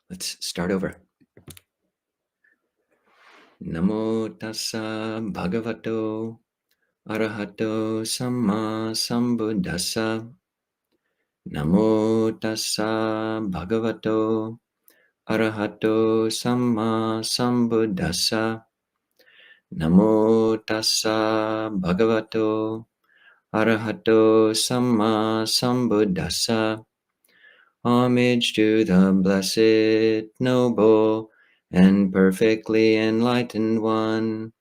Let's start over. Namo tassa bhagavato arahato samma sambuddhassa. Namo tassa bhagavato arahato samma sambuddhassa. Namo tassa bhagavato arahato samma sambuddhassa. Homage to the blessed, noble, and perfectly enlightened one.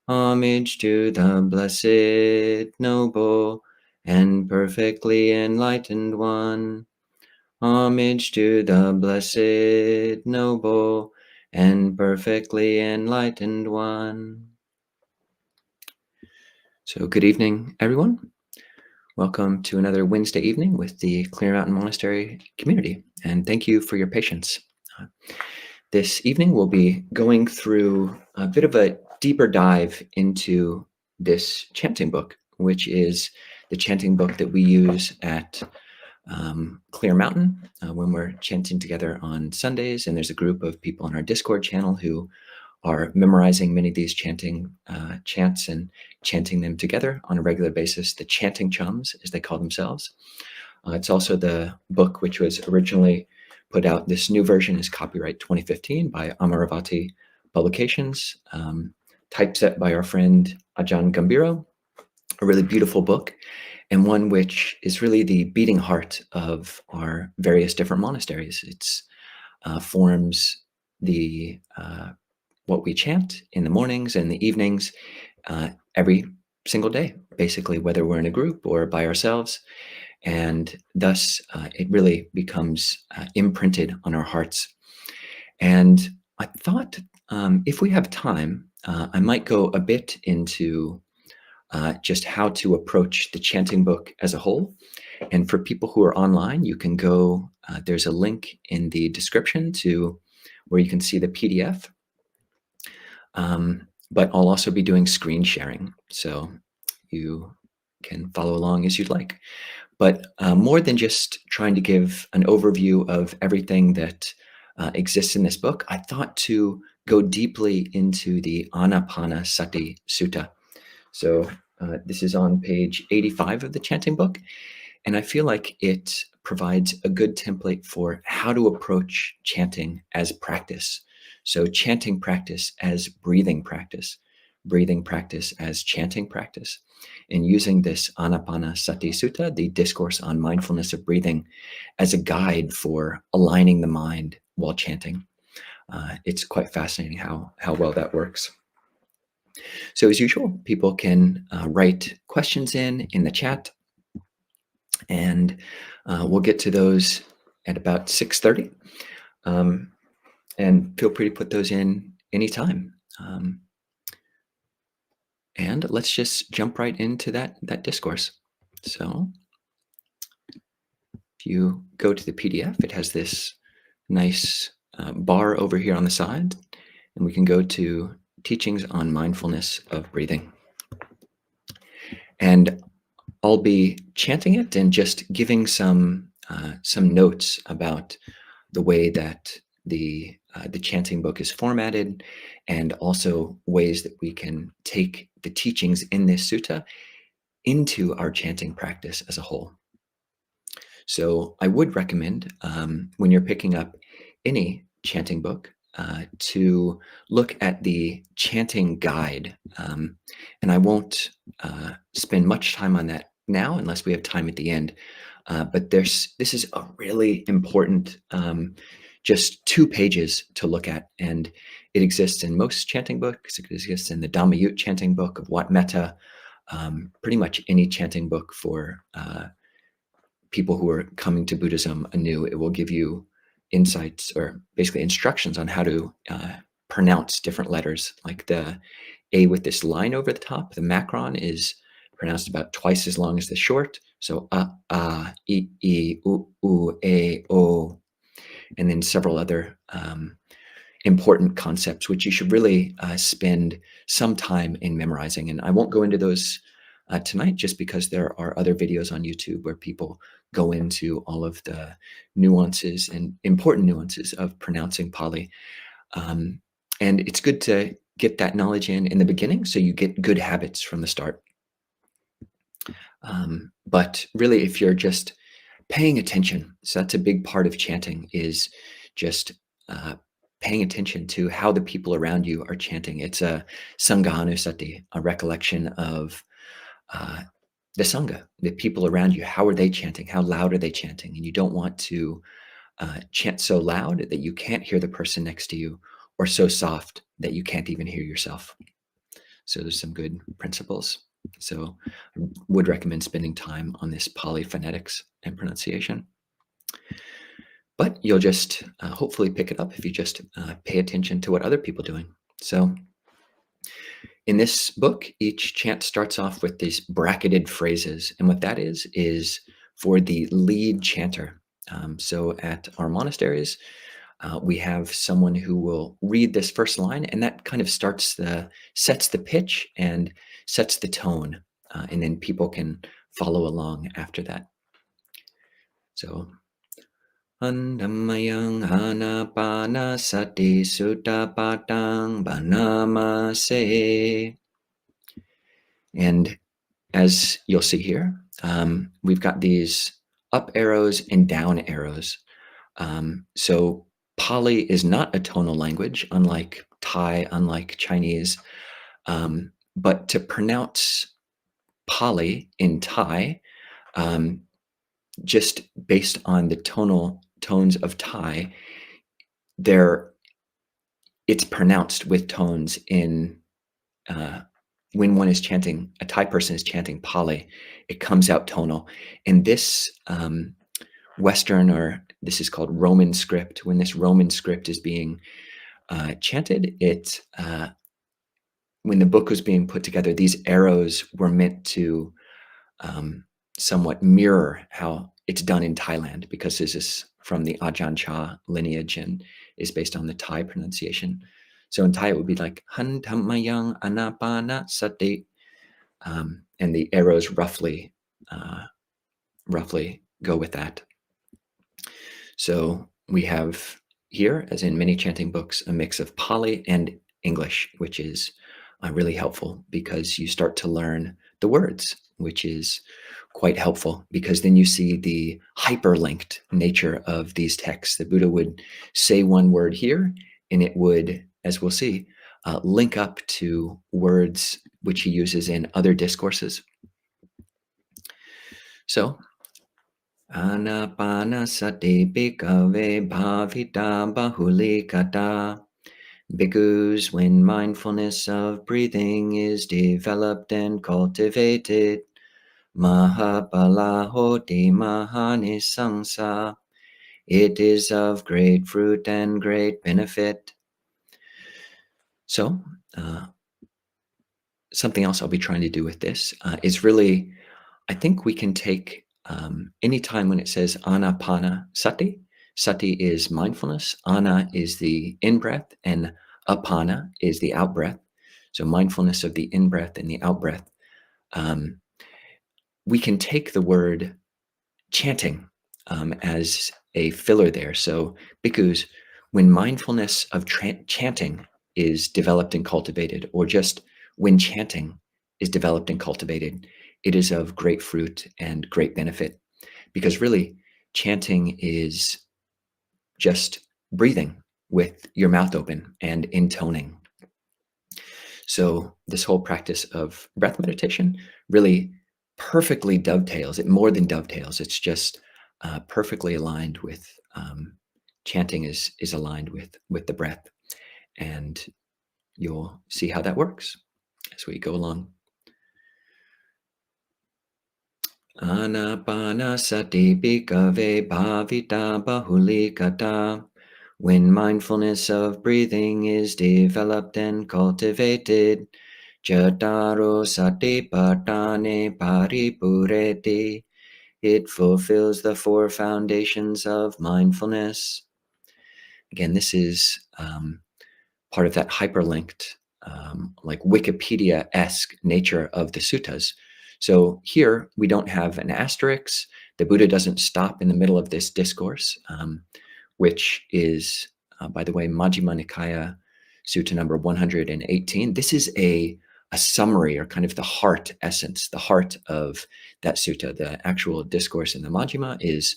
Homage to the blessed, noble, and perfectly enlightened one. Homage to the blessed, noble, and perfectly enlightened one. So good evening, everyone. Welcome to another Wednesday evening with the Clear Mountain Monastery community, and thank you for your patience. This evening we'll be going through a bit of a deeper dive into this chanting book, which is the chanting book that we use at Clear Mountain when we're chanting together on Sundays, and there's a group of people on our Discord channel who are memorizing many of these chanting chants and chanting them together on a regular basis, the chanting chums, as they call themselves. It's also the book which was originally put out. This new version is copyright 2015 by Amaravati Publications, typeset by our friend Ajahn Gambhiro, a really beautiful book, and one which is really the beating heart of our various different monasteries. It's forms the what we chant in the mornings and the evenings every single day, basically, whether we're in a group or by ourselves. And thus, it really becomes imprinted on our hearts. And I thought if we have time, I might go a bit into just how to approach the chanting book as a whole. And for people who are online, you can go, there's a link in the description to where you can see the PDF. But I'll also be doing screen sharing, so you can follow along as you'd like. But more than just trying to give an overview of everything that exists in this book, I thought to go deeply into the Ānāpānassati Sutta. So this is on page 85 of the chanting book, and I feel like it provides a good template for how to approach chanting as practice. So chanting practice as breathing practice as chanting practice, and using this Ānāpānassati Sutta, the discourse on mindfulness of breathing, as a guide for aligning the mind while chanting. It's quite fascinating how well that works. So as usual, people can write questions in the chat, and we'll get to those at about 6:30. And feel free to put those in anytime. And let's just jump right into that discourse. So if you go to the PDF, it has this nice bar over here on the side, and we can go to teachings on mindfulness of breathing. And I'll be chanting it and just giving some notes about the way that the chanting book is formatted, and also ways that we can take the teachings in this sutta into our chanting practice as a whole. So I would recommend when you're picking up any chanting book to look at the chanting guide. And I won't spend much time on that now unless we have time at the end. But this is a really important just 2 pages to look at, and it exists in most chanting books. It exists in the Dhammayut chanting book of Wat Metta, pretty much any chanting book for people who are coming to Buddhism anew. It will give you insights, or basically instructions, on how to pronounce different letters, like the A with this line over the top. The macron is pronounced about twice as long as the short. So I, I, U, A, O. And then several other important concepts, which you should really spend some time in memorizing. And I won't go into those tonight, just because there are other videos on YouTube where people go into all of the nuances and important nuances of pronouncing Pali. And it's good to get that knowledge in the beginning, so you get good habits from the start. But really, if you're just paying attention, so that's a big part of chanting, is just paying attention to how the people around you are chanting. It's a Ānāpānassati, a recollection of the Sangha, the people around you. How are they chanting? How loud are they chanting? And you don't want to chant so loud that you can't hear the person next to you, or so soft that you can't even hear yourself. So there's some good principles. So I would recommend spending time on this Pali phonetics and pronunciation. But you'll just hopefully pick it up if you just pay attention to what other people are doing. So in this book, each chant starts off with these bracketed phrases. And what that is for the lead chanter. So at our monasteries, we have someone who will read this first line, and that kind of sets the pitch and sets the tone. And then people can follow along after that. So, Andamayang Ānāpānassati Sutta Patang Banamase. And as you'll see here, we've got these up arrows and down arrows. So Pali is not a tonal language, unlike Thai, unlike Chinese. But to pronounce Pali in Thai, just based on the tonal tones of Thai, it's pronounced with tones in when one is chanting, a Thai person is chanting Pali, it comes out tonal. And this Western, or this is called Roman script, when this Roman script is being chanted, when the book was being put together, these arrows were meant to somewhat mirror how it's done in Thailand, because this is from the Ajahn lineage and is based on the Thai pronunciation. So in Thai, it would be like Han Dhammayang Ānāpānassati, and the arrows roughly go with that. So we have here, as in many chanting books, a mix of Pali and English, which is really helpful, because you start to learn the words, which is quite helpful, because then you see the hyperlinked nature of these texts. The Buddha would say one word here, and it would, as we'll see, link up to words which he uses in other discourses. So, Ānāpānassati bhikkhave bhavita bahulikata. Bhikkhus, when mindfulness of breathing is developed and cultivated, Mahabala hoti mahanisamsa, it is of great fruit and great benefit. So, something else I'll be trying to do with this is really, I think we can take any time when it says Ānāpānassati. Sati is mindfulness, Ana is the in-breath, and Apana is the out-breath. So mindfulness of the in-breath and the out-breath. We can take the word chanting as a filler there. So bhikkhus, when mindfulness of chanting is developed and cultivated, or just when chanting is developed and cultivated, it is of great fruit and great benefit. Because really, chanting is just breathing with your mouth open and intoning. So this whole practice of breath meditation really perfectly dovetails. It more than dovetails. It's just perfectly aligned with chanting is aligned with the breath, and you'll see how that works as we go along. Ānāpānassati bhikkhave bhavita bahulikata. When mindfulness of breathing is developed and cultivated, Jataro satipatthane paripureti, it fulfills the four foundations of mindfulness. Again, this is part of that hyperlinked, like Wikipedia-esque nature of the suttas. So here we don't have an asterisk. The Buddha doesn't stop in the middle of this discourse, which is, by the way, Majjhima Nikaya Sutta number 118. This is a summary, or kind of the heart essence, the heart of that sutta. The actual discourse in the Majjhima is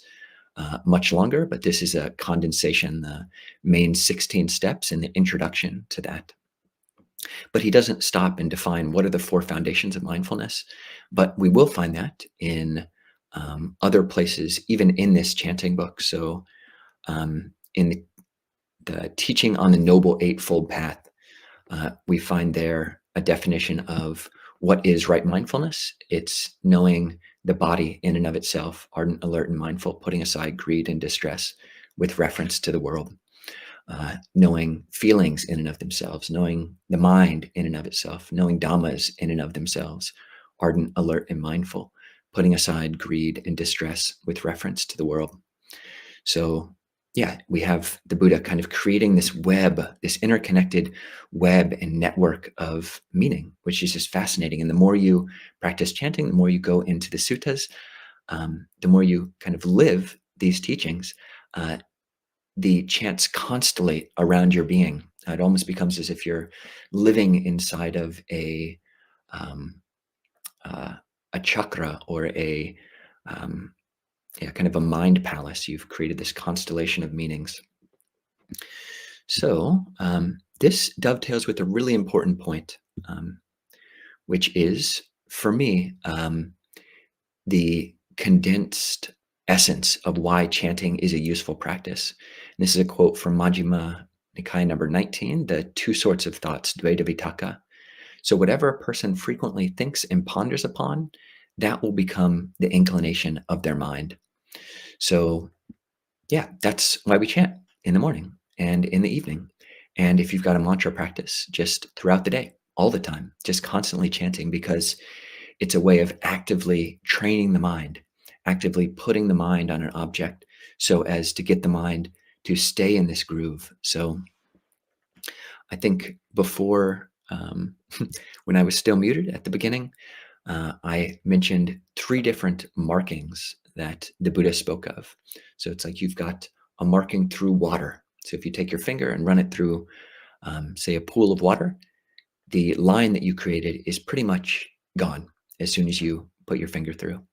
much longer, but this is a condensation, the main 16 steps in the introduction to that. But he doesn't stop and define what are the four foundations of mindfulness, but we will find that in other places, even in this chanting book. So in the teaching on the Noble Eightfold Path, we find there a definition of what is right mindfulness. It's knowing the body in and of itself, ardent, alert, and mindful, putting aside greed and distress with reference to the world. Knowing feelings in and of themselves, knowing the mind in and of itself, knowing dhammas in and of themselves, ardent, alert, and mindful, putting aside greed and distress with reference to the world. So yeah, we have the Buddha kind of creating this web, this interconnected web and network of meaning, which is just fascinating. And the more you practice chanting, the more you go into the suttas, the more you kind of live these teachings, the chants constellate around your being. It almost becomes as if you're living inside of a chakra, or a kind of a mind palace. You've created this constellation of meanings. So this dovetails with a really important point, which is, for me, the condensed essence of why chanting is a useful practice. And this is a quote from Majjhima Nikaya number 19, the two sorts of thoughts, Dvaita Vitaka. So whatever a person frequently thinks and ponders upon, that will become the inclination of their mind. So yeah, that's why we chant in the morning and in the evening. And if you've got a mantra practice, just throughout the day, all the time, just constantly chanting, because it's a way of actively training the mind, actively putting the mind on an object so as to get the mind to stay in this groove. So I think before, when I was still muted at the beginning, I mentioned 3 different markings that the Buddha spoke of. So it's like you've got a marking through water. So if you take your finger and run it through, say, a pool of water, the line that you created is pretty much gone as soon as you put your finger through.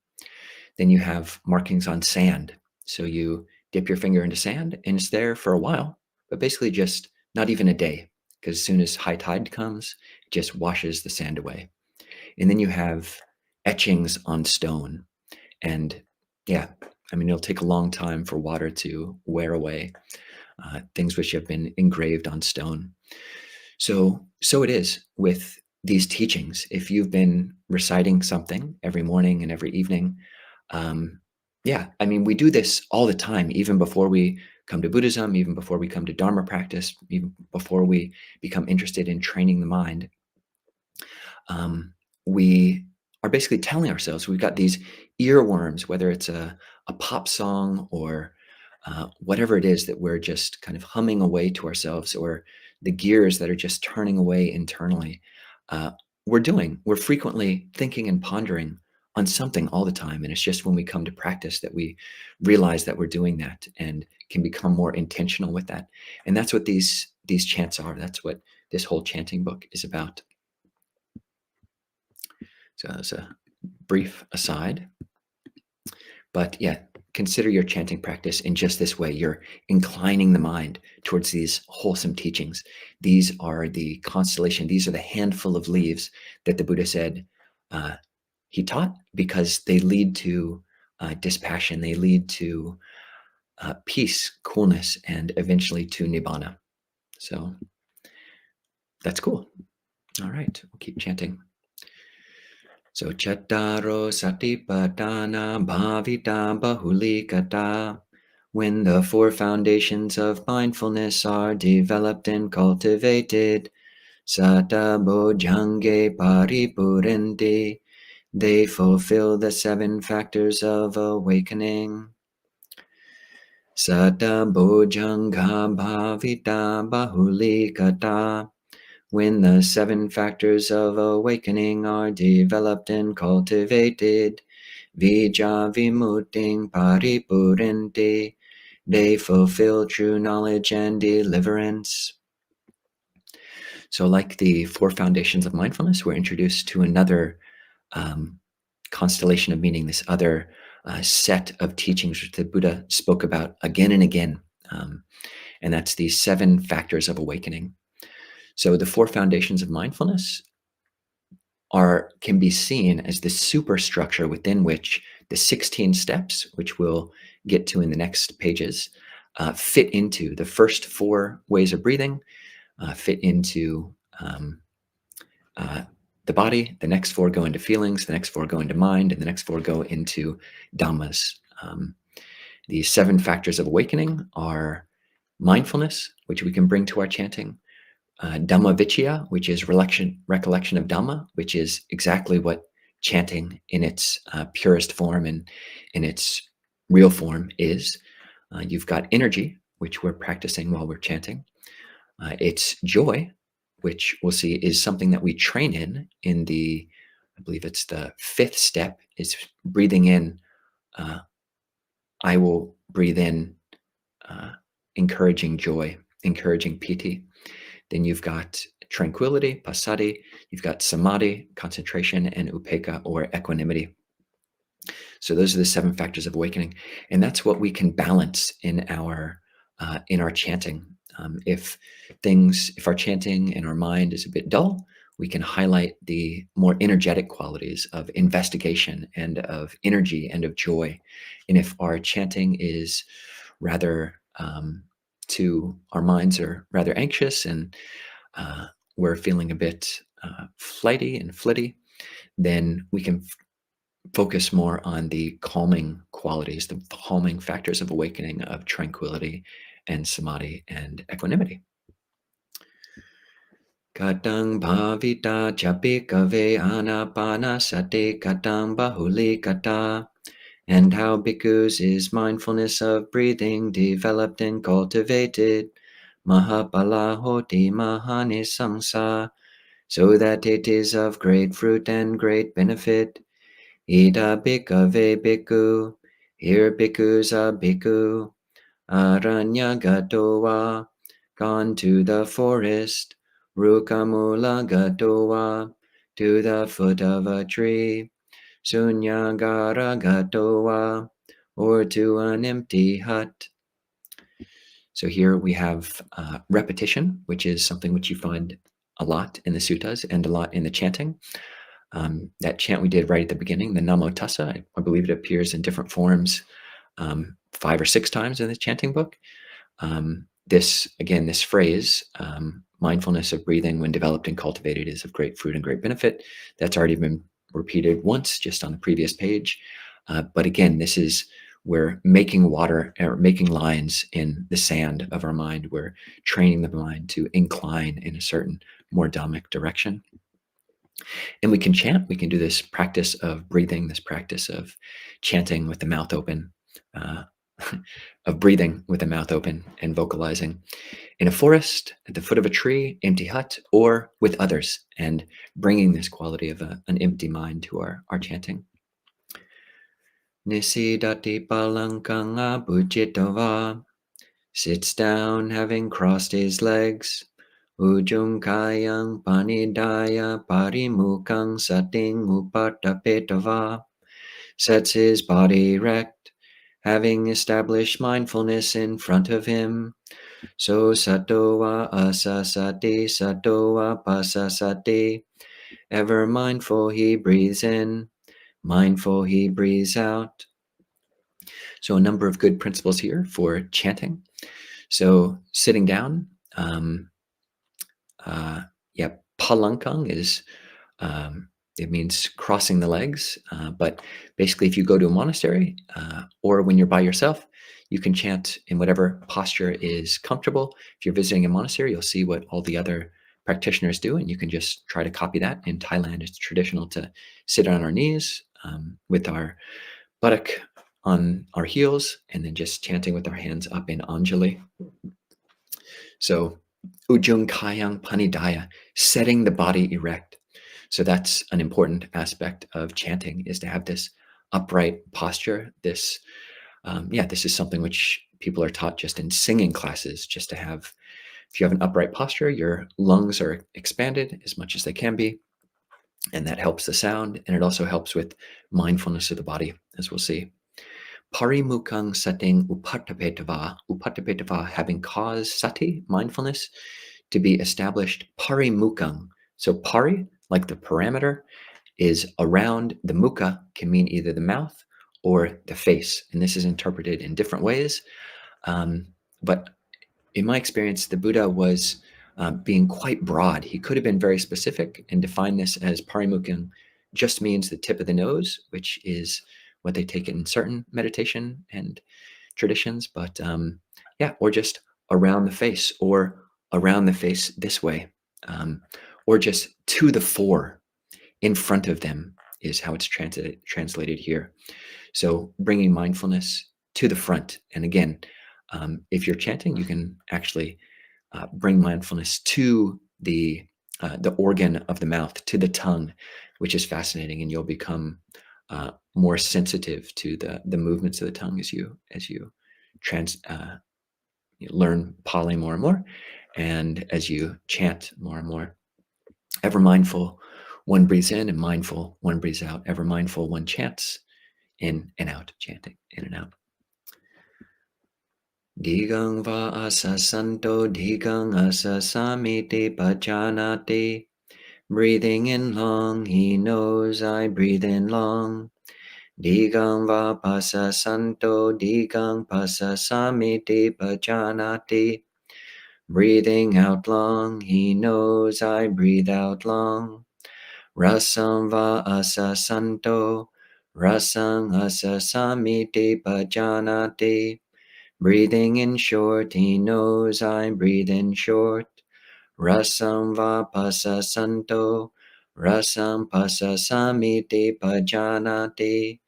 Then you have markings on sand. So you dip your finger into sand and it's there for a while, but basically just not even a day, because as soon as high tide comes, it just washes the sand away. And then you have etchings on stone. And yeah, I mean, it'll take a long time for water to wear away things which have been engraved on stone. So it is with these teachings. If you've been reciting something every morning and every evening, yeah, I mean, we do this all the time, even before we come to Buddhism, even before we come to Dharma practice, even before we become interested in training the mind. We are basically telling ourselves we've got these earworms, whether it's a pop song or whatever it is that we're just kind of humming away to ourselves, or the gears that are just turning away internally. We're frequently thinking and pondering on something all the time. And it's just when we come to practice that we realize that we're doing that and can become more intentional with that. And that's what these chants are. That's what this whole chanting book is about. So as a brief aside, but yeah, consider your chanting practice in just this way. You're inclining the mind towards these wholesome teachings. These are the constellation. These are the handful of leaves that the Buddha said he taught, because they lead to dispassion. They lead to peace, coolness, and eventually to nibbana. So that's cool. All right, we'll keep chanting. So chattaro satipatthana bhavita bahulikata. When the 4 foundations of mindfulness are developed and cultivated, sata bojjhange paripurente, they fulfill the 7 factors of awakening. Sata bojjhanga bhavita bahulikata. When the 7 factors of awakening are developed and cultivated, Vijja Vimutting Paripurente, they fulfill true knowledge and deliverance. So like the 4 foundations of mindfulness, we're introduced to another constellation of meaning, this other set of teachings which the Buddha spoke about again and again. And that's the 7 factors of awakening. So the 4 foundations of mindfulness can be seen as the superstructure within which the 16 steps, which we'll get to in the next pages, fit into. The first 4 ways of breathing fit into the body. The next 4 go into feelings. The next 4 go into mind. And the next 4 go into dhammas. The 7 factors of awakening are mindfulness, which we can bring to our chanting. Dhamma Vicaya, which is recollection of Dhamma, which is exactly what chanting in its purest form and in its real form is. You've got energy, which we're practicing while we're chanting. It's joy, which we'll see is something that we train in the, I believe it's the 5th step, is breathing in. I will breathe in encouraging joy, encouraging piti. Then you've got tranquility, passaddhi. You've got samadhi, concentration, and upekkha, or equanimity. So those are the 7 factors of awakening, and that's what we can balance in our chanting. If our chanting and our mind is a bit dull, we can highlight the more energetic qualities of investigation and of energy and of joy. And if our chanting is rather our minds are rather anxious and we're feeling a bit flighty and flitty, then we can focus more on the calming qualities, the calming factors of awakening of tranquility and samadhi and equanimity. Katang bhavita japikave ānāpānassati katang bahuli kata. And how bhikkhus is mindfulness of breathing developed and cultivated, mahapala hoti mahanisamsa, so that it is of great fruit and great benefit. Ida bhikkhave bhikkhu, here bhikkhus a bhikkhu, aranyagatowa, gone to the forest, rukamula gatowa, to the foot of a tree, sunyagara gatowa, or to an empty hut. So here we have repetition, which is something which you find a lot in the suttas and a lot in the chanting. That chant we did right at the beginning, the Namo Tassa, I believe it appears in different forms 5 or 6 times in the chanting book. This phrase, mindfulness of breathing when developed and cultivated is of great fruit and great benefit. That's already been repeated once just on the previous page. But again, this is we're making water or making lines in the sand of our mind. We're training the mind to incline in a certain more dhammic direction. And we can chant. We can do this practice of breathing, this practice of chanting with the mouth open, of breathing with the mouth open and vocalizing in a forest, at the foot of a tree, empty hut, or with others, and bringing this quality of an empty mind to our chanting. Nisidati palankanga bujitava, sits down having crossed his legs. Ujung kayang panidaya parimukang sating upatapetava, sets his body erect, having established mindfulness in front of him. So satowa asasati, satowa pasasati, ever mindful he breathes in, mindful he breathes out. So a number of good principles here for chanting. So sitting down, palankang is, it means crossing the legs. But basically, if you go to a monastery or when you're by yourself, you can chant in whatever posture is comfortable. If you're visiting a monastery, you'll see what all the other practitioners do, and you can just try to copy that. In Thailand, it's traditional to sit on our knees with our buttock on our heels, and then just chanting with our hands up in Anjali. So Ujung Kayang Panidaya, setting the body erect. So that's an important aspect of chanting, is to have this upright posture. This is something which people are taught just in singing classes, just to have, if you have an upright posture, your lungs are expanded as much as they can be, and that helps the sound, and it also helps with mindfulness of the body, as we'll see. Parimukang setting upatapetava, having cause, sati, mindfulness, to be established. Parimukang. So pari, like the parameter, is around. The mukha can mean either the mouth or the face, and this is interpreted in different ways. But in my experience, the Buddha was being quite broad. He could have been very specific and defined this as parimukkham just means the tip of the nose, which is what they take in certain meditation and traditions. But or just around the face, or around the face this way, or just to the fore, in front of them, is how it's translated here. So bringing mindfulness to the front. And again, if you're chanting, you can actually bring mindfulness to the organ of the mouth, to the tongue, which is fascinating, and you'll become more sensitive to the movements of the tongue as you learn Pali more and more, and as you chant more and more. Ever mindful, one breathes in, and mindful, one breathes out. Ever mindful, one chants in and out, chanting in and out. Digang va asa santo, digang asa samiti pajanati. Breathing in long, he knows I breathe in long. Digang va pasa santo, digang pasa samiti pajanati. Breathing out long, he knows I breathe out long. Rasam va asa santo, rasam asa samiti pajanati. Breathing in short, he knows I breathe in short. Rasam va pasa santo, rasam pasa samiti pajanati.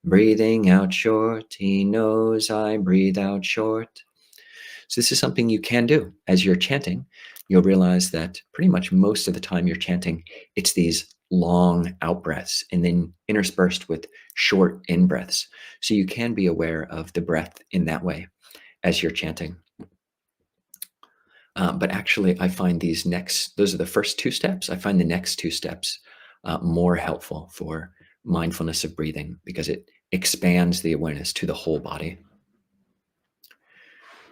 Breathing out short, he knows I breathe out short. So this is something you can do as you're chanting. You'll realize that pretty much most of the time you're chanting, it's these long out breaths and then interspersed with short in breaths. So you can be aware of the breath in that way as you're chanting. But actually, I find those are the first two steps. I find the next two steps more helpful for mindfulness of breathing, because it expands the awareness to the whole body.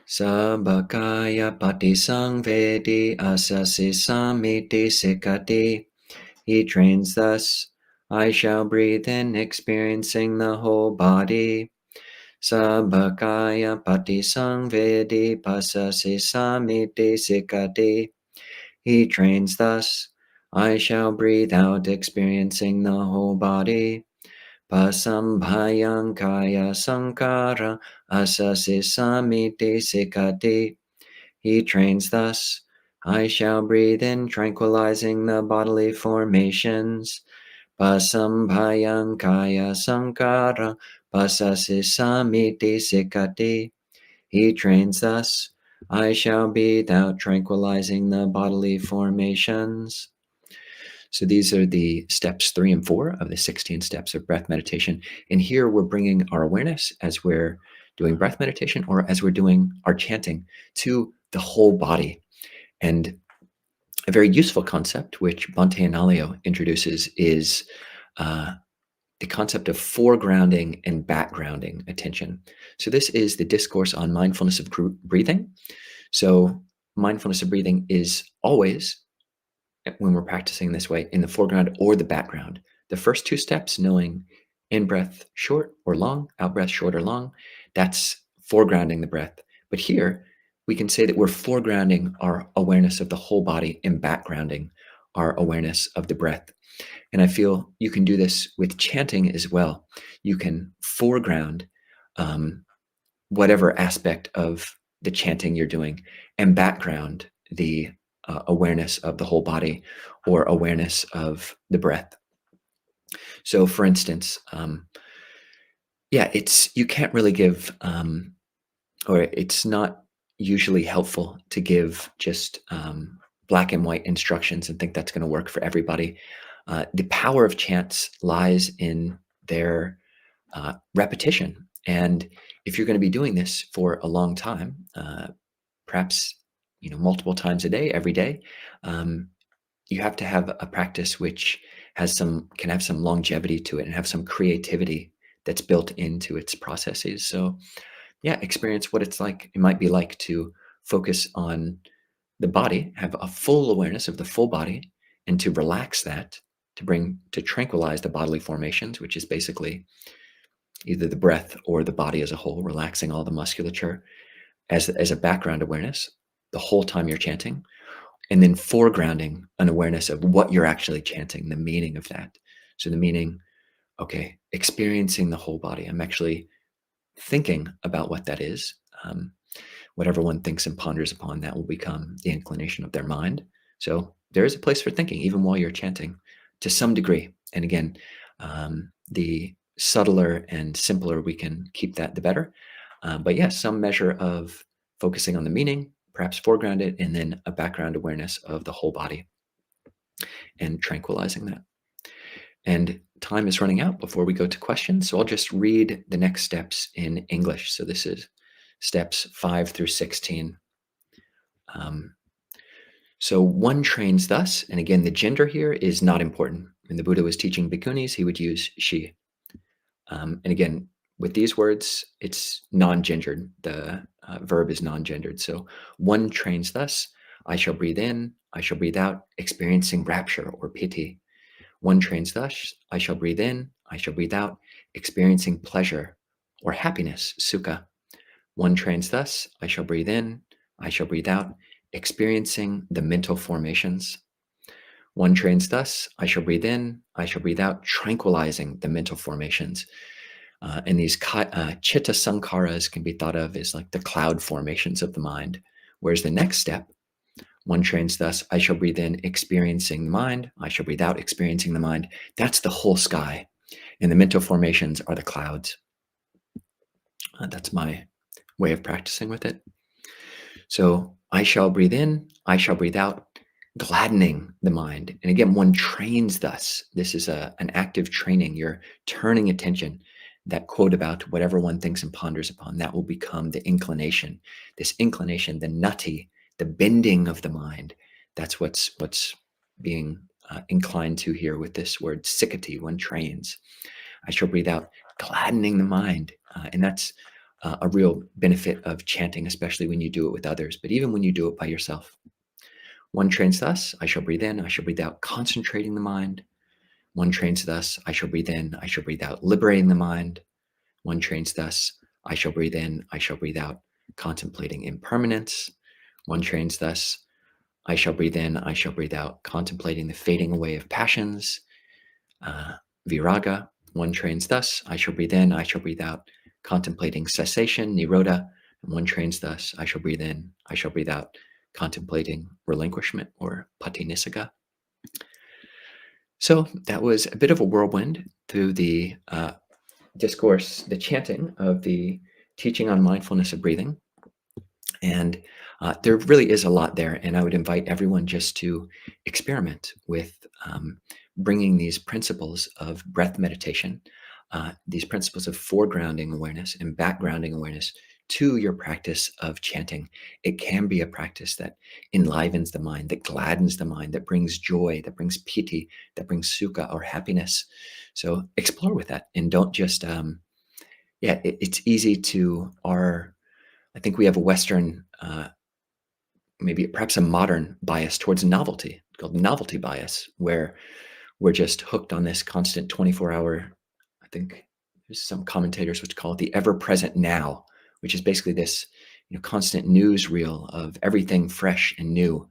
Sabakaya pati sangvedi asasi samiti sikati. He trains thus, I shall breathe in, experiencing the whole body. Sabakaya pati sangvedi pasasi samiti sikati. He trains thus, I shall breathe out, experiencing the whole body. Pasambhayang kaya sankara asasi samiti sikati. He trains thus, I shall breathe in, tranquilizing the bodily formations. Pasambhayang kaya sankara pasasi samiti sikati. He trains thus, I shall breathe out, tranquilizing the bodily formations. So these are the steps 3 and 4 of the 16 steps of breath meditation. And here we're bringing our awareness as we're doing breath meditation, or as we're doing our chanting, to the whole body. And a very useful concept, which Bhante Analayo introduces, is the concept of foregrounding and backgrounding attention. So this is the discourse on mindfulness of breathing. So mindfulness of breathing is always, when we're practicing this way, in the foreground or the background. The first two steps, knowing in breath short or long, out breath short or long, that's foregrounding the breath. But here we can say that we're foregrounding our awareness of the whole body and backgrounding our awareness of the breath. And I feel you can do this with chanting as well. You can foreground whatever aspect of the chanting you're doing, and background the awareness of the whole body, or awareness of the breath. So for instance, you can't really give, or it's not usually helpful to give just black and white instructions and think that's going to work for everybody. The power of chants lies in their repetition. And if you're going to be doing this for a long time, perhaps multiple times a day, every day, um, you have to have a practice which can have some longevity to it and have some creativity that's built into its processes. So yeah, experience what it might be like to focus on the body, have a full awareness of the full body, and to relax that, to tranquilize the bodily formations, which is basically either the breath or the body as a whole, relaxing all the musculature as a background awareness the whole time you're chanting, and then foregrounding an awareness of what you're actually chanting, the meaning of that. So the meaning, okay, experiencing the whole body. I'm actually thinking about what that is. Whatever one thinks and ponders upon, that will become the inclination of their mind. So there is a place for thinking, even while you're chanting, to some degree. And again, the subtler and simpler we can keep that, the better. But yes, some measure of focusing on the meaning, perhaps foreground it, and then a background awareness of the whole body and tranquilizing that. And time is running out before we go to questions. So I'll just read the next steps in English. So this is steps 5 through 16. So one trains thus, and again, the gender here is not important. When the Buddha was teaching bhikkhunis, he would use she. And again, with these words, it's non-gendered. The verb is non-gendered. So one trains thus, I shall breathe in, I shall breathe out, experiencing rapture or piti. One trains thus, I shall breathe in, I shall breathe out, experiencing pleasure or happiness, sukha. One trains thus, I shall breathe in, I shall breathe out, experiencing the mental formations. One trains thus, I shall breathe in, I shall breathe out, tranquilizing the mental formations. And these chitta sankharas can be thought of as like the cloud formations of the mind. Whereas the next step, one trains thus, I shall breathe in, experiencing the mind, I shall breathe out, experiencing the mind. That's the whole sky. And the mental formations are the clouds. That's my way of practicing with it. So I shall breathe in, I shall breathe out, gladdening the mind. And again, one trains thus. This is an active training. You're turning attention. That quote about whatever one thinks and ponders upon, that will become the inclination. This inclination, the nati, the bending of the mind. That's what's being inclined to here with this word sikati, one trains. I shall breathe out, gladdening the mind. And that's a real benefit of chanting, especially when you do it with others, but even when you do it by yourself. One trains thus, I shall breathe in, I shall breathe out, concentrating the mind. One trains thus, I shall breathe in, I shall breathe out, liberating the mind. One trains thus, I shall breathe in, I shall breathe out, contemplating impermanence. One trains thus, I shall breathe in, I shall breathe out, contemplating the fading away of passions. Viraga. One trains thus, I shall breathe in, I shall breathe out, contemplating cessation, nirodha. And one trains thus, I shall breathe in, I shall breathe out, contemplating relinquishment or patinissagga. So that was a bit of a whirlwind through the discourse, the chanting of the teaching on mindfulness of breathing. And there really is a lot there. And I would invite everyone just to experiment with bringing these principles of breath meditation, these principles of foregrounding awareness and backgrounding awareness to your practice of chanting. It can be a practice that enlivens the mind, that gladdens the mind, that brings joy, that brings piti, that brings sukha or happiness. So explore with that and don't just, it's easy to I think we have a Western, maybe perhaps a modern bias towards novelty called novelty bias, where we're just hooked on this constant 24-hour, I think there's some commentators which call it the ever-present now, which is basically this constant newsreel of everything fresh and new.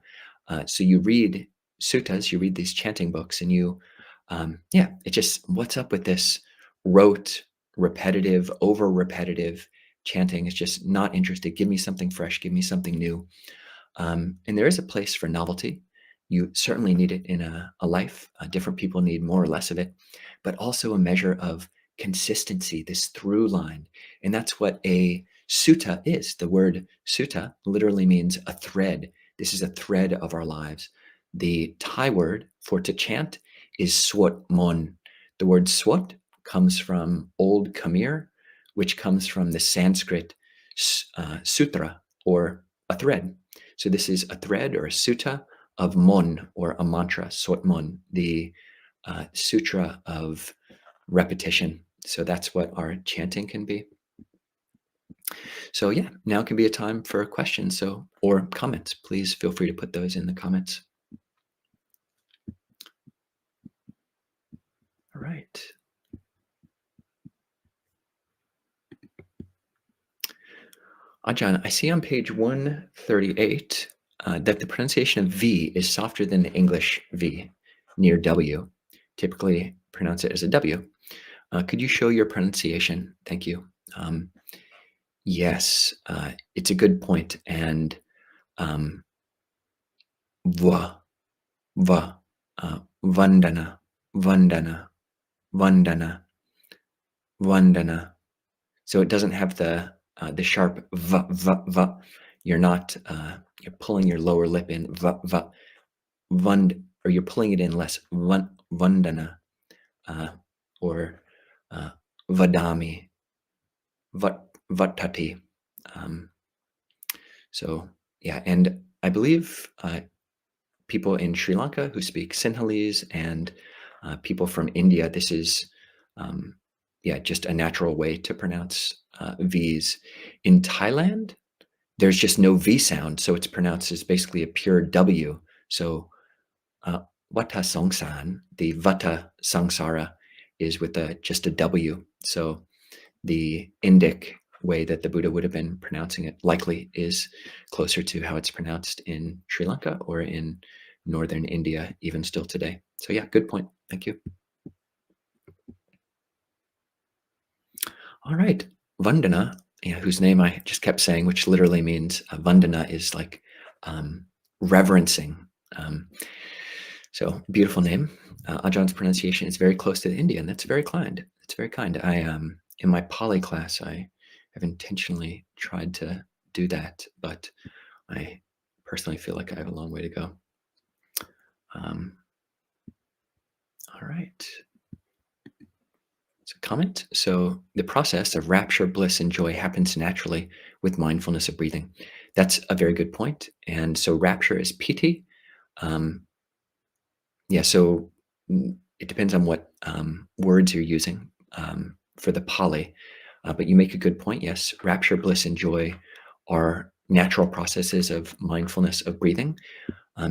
So you read suttas, you read these chanting books, and it just, what's up with this rote, repetitive, over repetitive chanting? Is just not interested. Give me something fresh, give me something new. And there is a place for novelty. You certainly need it in a life. Different people need more or less of it, but also a measure of consistency, this through line. And that's what a Sutta is. The word sutta literally means a thread. This is a thread of our lives. The Thai word for to chant is swat mon. The word swat comes from Old Khmer, which comes from the Sanskrit sutra, or a thread. So this is a thread or a sutta of mon, or a mantra, swat mon, the sutra of repetition. So that's what our chanting can be. So yeah, now can be a time for questions, or comments. Please feel free to put those in the comments. All right. Ajahn, I see on page 138 that the pronunciation of V is softer than the English V near W. Typically pronounce it as a W. Could you show your pronunciation? Thank you. Yes, it's a good point. And va, vandana, vandana, vandana, vandana. So it doesn't have the sharp v. You're not you're pulling your lower lip in vund, or you're pulling it in less vandana, or vadami, vatati. So yeah, and I believe people in Sri Lanka who speak Sinhalese, and people from India, this is just a natural way to pronounce V's. In Thailand, there's just no V sound, so it's pronounced as basically a pure W. So Vata Songsan, the Vata Sangsara, is with just a W. So the Indic way that the Buddha would have been pronouncing it likely is closer to how it's pronounced in Sri Lanka or in northern India, even still today. So yeah, good point. Thank you. All right, Vandana, whose name I just kept saying, which literally means Vandana is like reverencing. So beautiful name. Ajahn pronunciation is very close to the Indian. That's very kind. It's very kind. I in my Pali class, I have intentionally tried to do that, but I personally feel like I have a long way to go. All right. So comment. So the process of rapture, bliss, and joy happens naturally with mindfulness of breathing. That's a very good point. And so rapture is piti. So it depends on what words you're using for the Pali. But you make a good point. Yes, rapture, bliss, and joy are natural processes of mindfulness of breathing.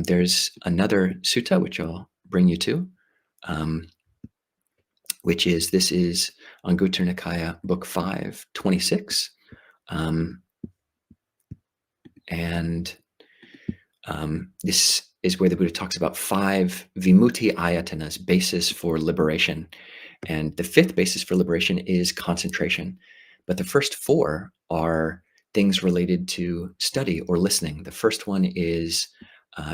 There's another sutta, which I'll bring you to, this is Anguttara Nikaya, book 5, 26. This is where the Buddha talks about 5 vimutti ayatanas, basis for liberation. And the 5th basis for liberation is concentration. But the first 4 are things related to study or listening. The first one is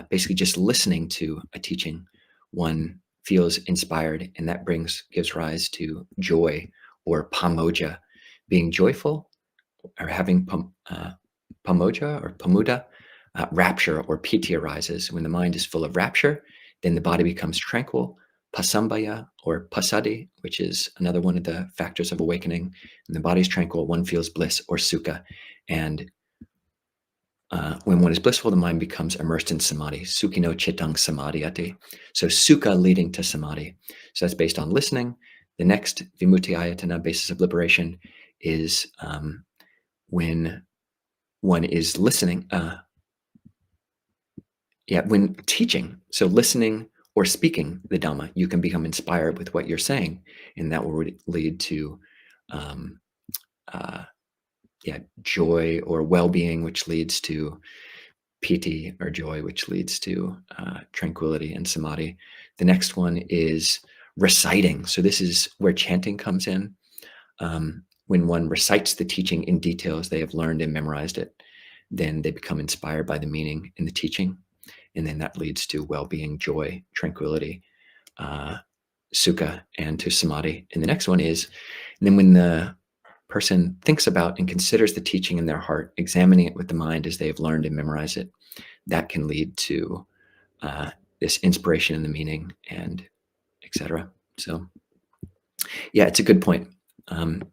basically just listening to a teaching. One feels inspired, and that gives rise to joy, or pamoja, being joyful, or having pamoja or pamuda. Rapture or piti arises. When the mind is full of rapture, then the body becomes tranquil. Pasambaya or pasadi, which is another one of the factors of awakening. And the body's tranquil, one feels bliss or sukha. And when one is blissful, the mind becomes immersed in samadhi. Sukhino chittang samadhyati. So sukha leading to samadhi. So that's based on listening. The next vimutti ayatana, basis of liberation, is when one is listening. When teaching, so listening or speaking the Dhamma, you can become inspired with what you're saying, and that will lead to joy or well-being, which leads to piti or joy, which leads to tranquility and samadhi. The next one is reciting. So this is where chanting comes in. When one recites the teaching in detail as they have learned and memorized it, then they become inspired by the meaning in the teaching. And then that leads to well-being, joy, tranquility, sukha, and to samadhi. And the next one is, and then when the person thinks about and considers the teaching in their heart, examining it with the mind as they have learned and memorized it, that can lead to this inspiration in the meaning and etc. So, yeah, it's a good point.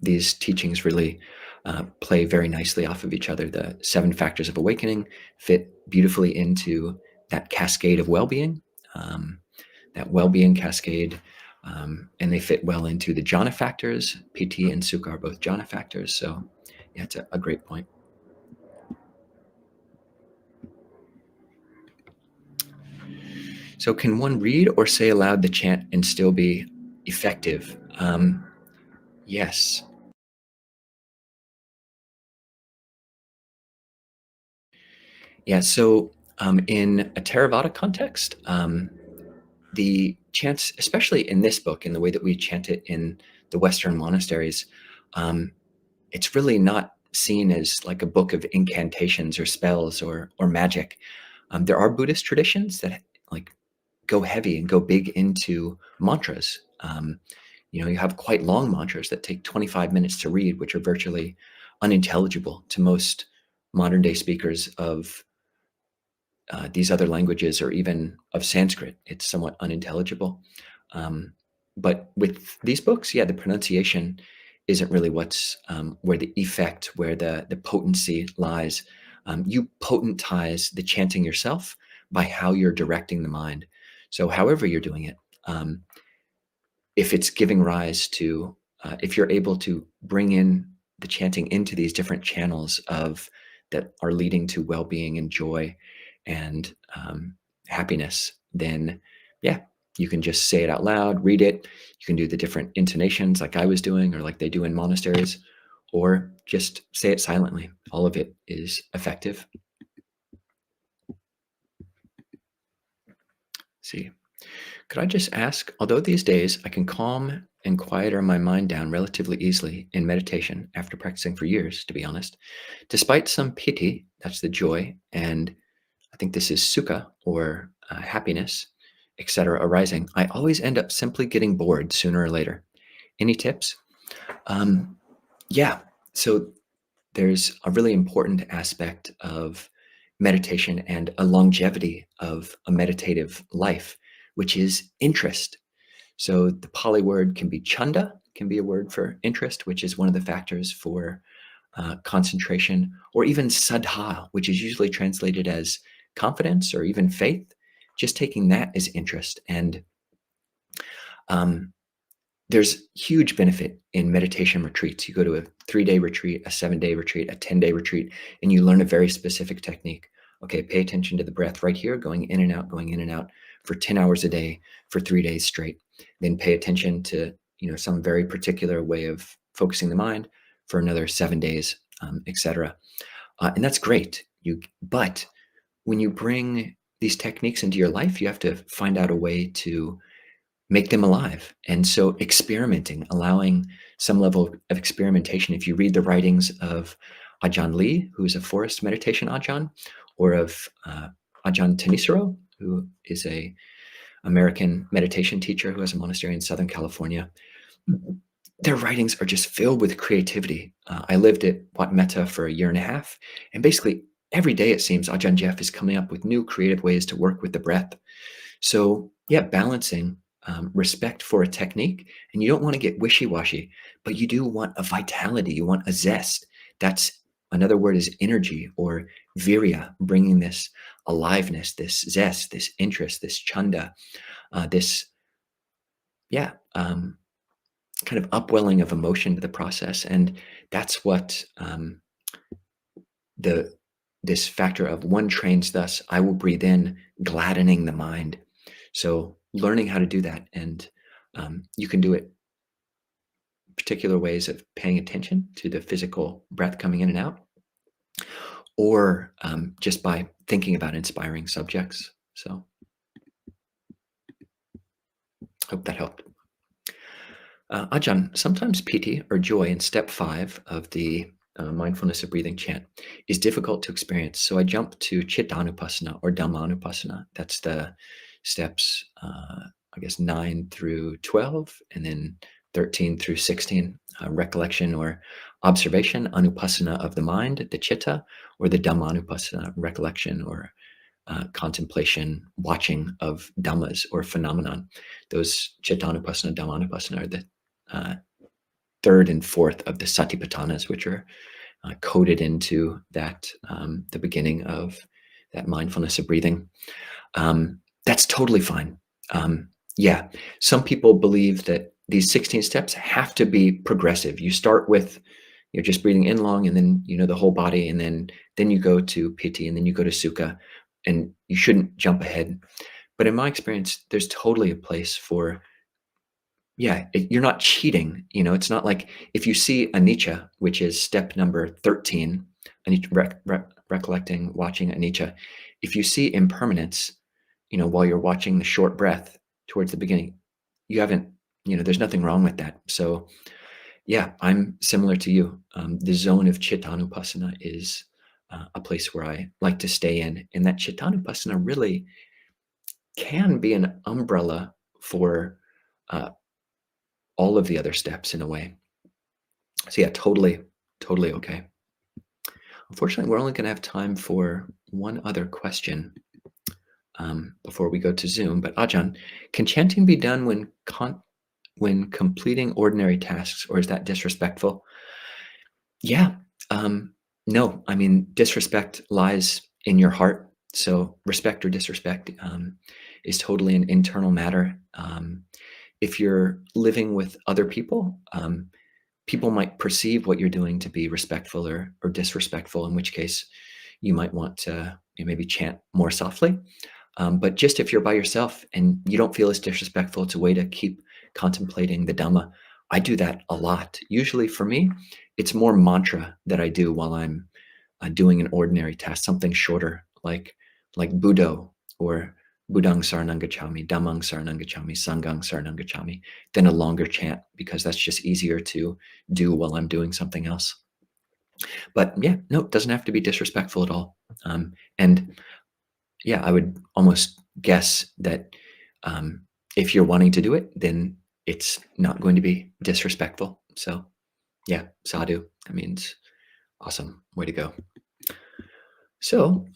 These teachings really play very nicely off of each other. The 7 factors of awakening fit beautifully into that cascade of well-being, that well-being cascade, and they fit well into the jhana factors. Piti and sukha are both jhana factors. So, yeah, it's a great point. So, can one read or say aloud the chant and still be effective? Yes. Yeah. So, in a theravada context, the chants, especially in this book, in the way that we chant it in the Western monasteries, um, it's really not seen as like a book of incantations or spells or magic. There are Buddhist traditions that like go heavy and go big into mantras. You have quite long mantras that take 25 minutes to read, which are virtually unintelligible to most modern day speakers of these other languages or even of Sanskrit. It's somewhat unintelligible. Um, but with these books, yeah, the pronunciation isn't really what's where the effect, where the potency lies. You potentize the chanting yourself by how you're directing the mind. So, however you're doing it, um, if it's giving rise to, if you're able to bring in the chanting into these different channels of that are leading to well-being and joy and happiness, then yeah, you can just say it out loud, read it. You can do the different intonations like I was doing or like they do in monasteries, or just say it silently. All of it is effective. See. Could I just ask, although these days I can calm and quieter my mind down relatively easily in meditation after practicing for years, to be honest, despite some piti, that's the joy, and I think this is sukha or happiness, etc., arising, I always end up simply getting bored sooner or later. Any tips? Um, yeah. So there's a really important aspect of meditation and a longevity of a meditative life, which is interest. So the Pali word can be chanda, can be a word for interest, which is one of the factors for concentration, or even saddha, which is usually translated as confidence or even faith. Just taking that as interest. And um, there's huge benefit in meditation retreats. You go to a 3-day retreat, a 7-day retreat, a 10-day retreat, and you learn a very specific technique. Okay, pay attention to the breath right here, going in and out for 10 hours a day for 3 days straight. Then pay attention to some very particular way of focusing the mind for another 7 days, etc. And that's great. But when you bring these techniques into your life, you have to find out a way to make them alive. And so experimenting, allowing some level of experimentation. If you read the writings of Ajahn Lee, who's a forest meditation Ajahn, or of Ajahn Tenisaro, who is a American meditation teacher who has a monastery in Southern California, their writings are just filled with creativity. I lived at Wat Metta for a year and a half, and basically every day it seems Ajahn Jeff is coming up with new creative ways to work with the breath. So, yeah, balancing respect for a technique, and you don't want to get wishy-washy, but you do want a vitality. You want a zest. That's another word is energy or virya, bringing this aliveness, this zest, this interest, this chanda, this yeah, kind of upwelling of emotion to the process, and that's what the this factor of one trains thus I will breathe in, gladdening the mind. So learning how to do that, and you can do it particular ways of paying attention to the physical breath coming in and out, or just by thinking about inspiring subjects. So hope that helped. Ajahn, sometimes piti or joy in step 5 of the mindfulness of breathing chant is difficult to experience. So I jump to Chittanupassana or Dhammanupassana. That's the steps, I guess, 9 through 12, and then 13 through 16, recollection or observation, anupassana of the mind, the chitta, or the dhammanupassana, recollection or contemplation, watching of dhammas or phenomenon. Those chittanupassana, dhammanupassana are the third and fourth of the satipatthanas, which are coded into that, the beginning of that mindfulness of breathing. That's totally fine. Yeah, some people believe that these 16 steps have to be progressive. You start with just breathing in long, and then the whole body, and then you go to piti, and then you go to sukha, and you shouldn't jump ahead. But in my experience, there's totally a place for, you're not cheating. It's not like if you see anicca, which is step number 13, recollecting, watching anicca. If you see impermanence, while you're watching the short breath towards the beginning, you haven't, there's nothing wrong with that. So yeah, I'm similar to you. The zone of chittanupassana is a place where I like to stay in. And that chittanupassana really can be an umbrella for all of the other steps in a way. So yeah, totally okay. Unfortunately, we're only going to have time for one other question before we go to Zoom. But Ajahn, can chanting be done when completing ordinary tasks, or is that disrespectful? Yeah. No, I mean, disrespect lies in your heart. So respect or disrespect is totally an internal matter. If you're living with other people, people might perceive what you're doing to be respectful or disrespectful, in which case you might want to maybe chant more softly. But just if you're by yourself and you don't feel it's disrespectful, it's a way to keep contemplating the Dhamma. I do that a lot. Usually for me, it's more mantra that I do while I'm doing an ordinary task, something shorter, like Buddho or Buddhang Saranang Gacchami, Dhammang Saranang Gacchami, Sanghang Saranang Gacchami, than a longer chant, because that's just easier to do while I'm doing something else. But yeah, no, it doesn't have to be disrespectful at all. And yeah, I would almost guess that if you're wanting to do it, then it's not going to be disrespectful. So yeah, sadhu, that means awesome, way to go. So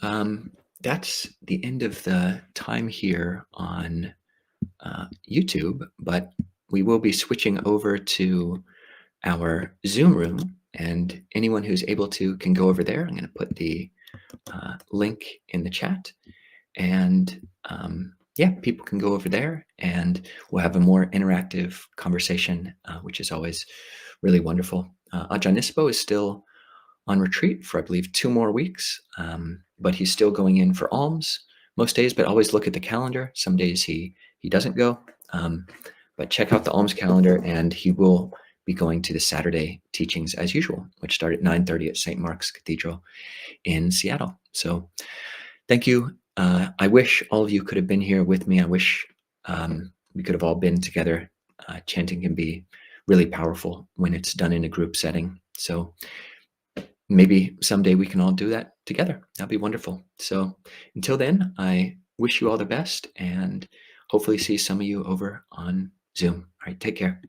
that's the end of the time here on YouTube, but we will be switching over to our Zoom room, and anyone who's able to can go over there. I'm going to put the link in the chat, and yeah, people can go over there and we'll have a more interactive conversation, which is always really wonderful. Ajahn Nispo is still on retreat for, I believe, 2 more weeks, but he's still going in for alms most days, but always look at the calendar. Some days he doesn't go, but check out the alms calendar, and he will be going to the Saturday teachings as usual, which start at 9:30 at St. Mark's Cathedral in Seattle. So thank you. I wish all of you could have been here with me. I wish we could have all been together. Chanting can be really powerful when it's done in a group setting. So maybe someday we can all do that together. That'd be wonderful. So until then, I wish you all the best, and hopefully see some of you over on Zoom. All right, take care.